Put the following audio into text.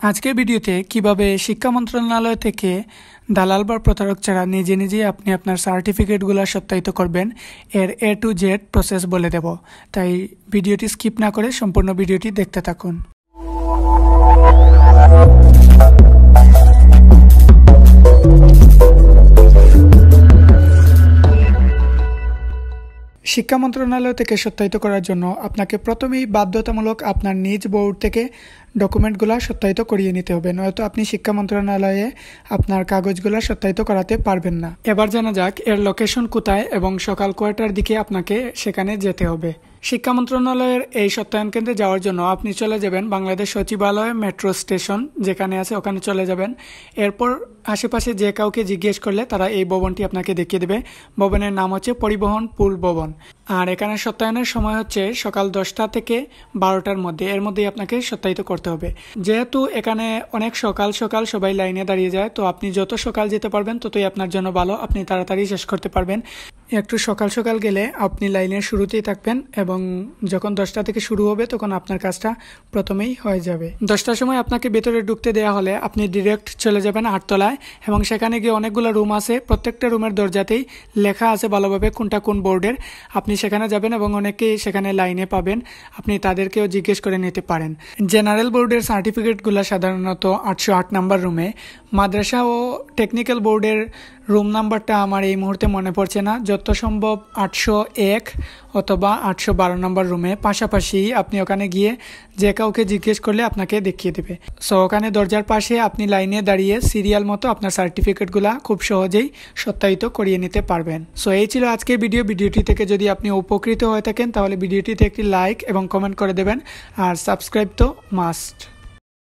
আজকের ভিডিওতে কিভাবে শিক্ষা মন্ত্রণালয় থেকে দালাল বা প্রতারক ছাড়া নিজে নিজেই আপনি আপনার সার্টিফিকেটগুলো সত্যায়িত করবেন এর A to Z প্রসেস বলে দেব। তাই ভিডিওটি স্কিপ না করে সম্পূর্ণ ভিডিওটি দেখতে থাকুন। শিক্ষা মন্ত্রণালয় থেকে সত্যায়িত করার জন্য আপনাকে প্রথমেই বাধ্যতামূলক আপনার নিজ বোর্ড থেকে ডকুমেন্টগুলো সত্যায়িত করিয়ে নিতে হবে, নয়তো আপনি শিক্ষা মন্ত্রণালয়ে আপনার কাগজগুলো সত্যায়িত করাতে পারবেন না। এবার জানা যাক এর লোকেশন কোথায় এবং সকাল কয়টার দিকে আপনাকে সেখানে যেতে হবে। শিক্ষা মন্ত্রণালয়ের এই সত্যায়ন কেন্দ্রে যাওয়ার জন্য আপনি চলে যাবেন বাংলাদেশ সচিবালয় মেট্রো স্টেশন যেখানে আছে ওখানে চলে যাবেন। এরপর আশেপাশে যে কাউকে জিজ্ঞেস করলে তারা এই ভবনটি আপনাকে দেখিয়ে দেবে। ভবনের নাম হচ্ছে পরিবহন পুল ভবন। আর এখানে সত্যায়নের সময় হচ্ছে সকাল 10টা থেকে 12টার মধ্যে, এর মধ্যেই আপনাকে সত্যায়িত করতে হবে। যেহেতু এখানে অনেক সকাল সকাল সবাই লাইনে দাঁড়িয়ে যায়, তো আপনি যত সকাল যেতে পারবেন ততই আপনার জন্য ভালো, আপনি তাড়াতাড়ি শেষ করতে পারবেন। একটু সকাল সকাল গেলে আপনি লাইনের শুরুতেই থাকবেন এবং যখন 10টা থেকে শুরু হবে তখন আপনার কাজটা প্রথমেই হয়ে যাবে। 10টার সময় আপনাকে ভেতরে ঢুকতে দেওয়া হলে আপনি ডিরেক্ট চলে যাবেন 8তলায় এবং সেখানে গিয়ে অনেকগুলো রুম আছে। প্রত্যেকটা রুমের দরজাতেই লেখা আছে ভালোভাবে কোনটা কোন বোর্ডের। আপনি সেখানে যাবেন এবং অনেকেই সেখানে লাইনে পাবেন, আপনি তাদেরকেও জিজ্ঞেস করে নিতে পারেন। জেনারেল বোর্ডের সার্টিফিকেটগুলো সাধারণত 808 নাম্বার রুমে, মাদ্রাসা ও টেকনিক্যাল বোর্ডের রুম নাম্বারটা আমার এই মুহূর্তে মনে পড়ছে না, যত সম্ভব 801 অথবা 812 নম্বর রুমে। পাশাপাশি আপনি ওখানে গিয়ে যে কাউকে জিজ্ঞেস করলে আপনাকে দেখিয়ে দেবে। সো ওখানে দরজার পাশে আপনি লাইনে দাঁড়িয়ে সিরিয়াল মতো আপনার সার্টিফিকেটগুলো খুব সহজেই সত্যায়িত করিয়ে নিতে পারবেন। সো এই ছিল আজকের ভিডিওটি থেকে যদি আপনি উপকৃত হয়ে থাকেন তাহলে ভিডিওটিতে একটি লাইক এবং কমেন্ট করে দেবেন, আর সাবস্ক্রাইব তো মাস্ট।